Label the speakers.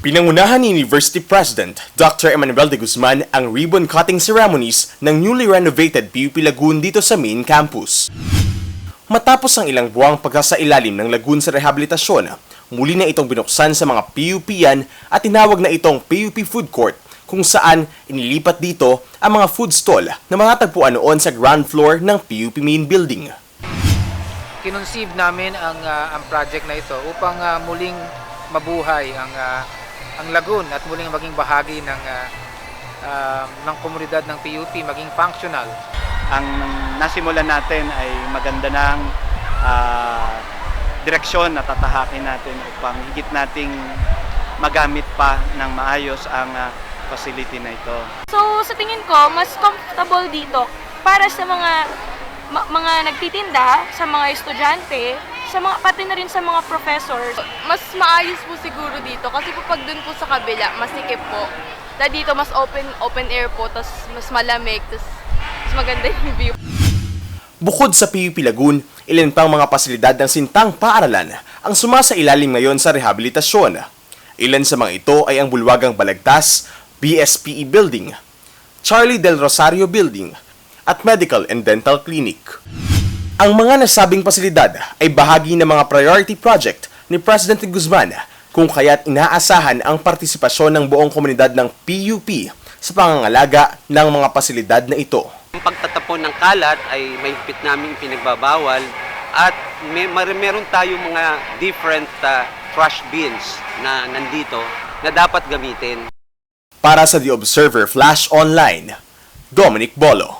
Speaker 1: Pinangunahan ni University President Dr. Emmanuel de Guzman ang ribbon-cutting ceremonies ng newly renovated PUP Lagoon dito sa main campus. Matapos ang ilang buwang pagkasailalim ng lagoon sa rehabilitasyon, muli na itong binuksan sa mga PUP-yan at tinawag na itong PUP Food Court kung saan inilipat dito ang mga food stall na matatagpuan noon sa ground floor ng PUP Main Building.
Speaker 2: Kinunsib namin ang project na ito upang muling mabuhay ang lagoon at muling maging bahagi ng komunidad ng PUP, maging functional.
Speaker 3: Ang nasimulan natin ay maganda ng direksyon na tatahakin natin upang higit nating magamit pa ng maayos ang facility na ito.
Speaker 4: So sa tingin ko, mas comfortable dito para sa mga nagtitinda, sa mga estudyante, pati na rin sa mga professors.
Speaker 5: Mas maayos po siguro dito kasi po pag dun po sa kabila, masikip po. Dito mas open air po, tas mas malamig, tas mas maganda yung view.
Speaker 1: Bukod sa PUP Lagoon, ilan pang mga pasilidad ng sintang paaralan ang sumasailalim ngayon sa rehabilitasyon. Ilan sa mga ito ay ang Bulwagang Balagtas, BSPE Building, Charlie Del Rosario Building, at Medical and Dental Clinic. Ang mga nasabing pasilidad ay bahagi ng mga priority project ni President Guzman kung kaya't inaasahan ang partisipasyon ng buong komunidad ng PUP sa pangangalaga ng mga pasilidad na ito.
Speaker 6: Ang pagtatapon ng kalat ay mahigpit namin pinagbabawal at meron tayong mga different trash bins na nandito na dapat gamitin.
Speaker 1: Para sa The Observer Flash Online, Dominic Bolo.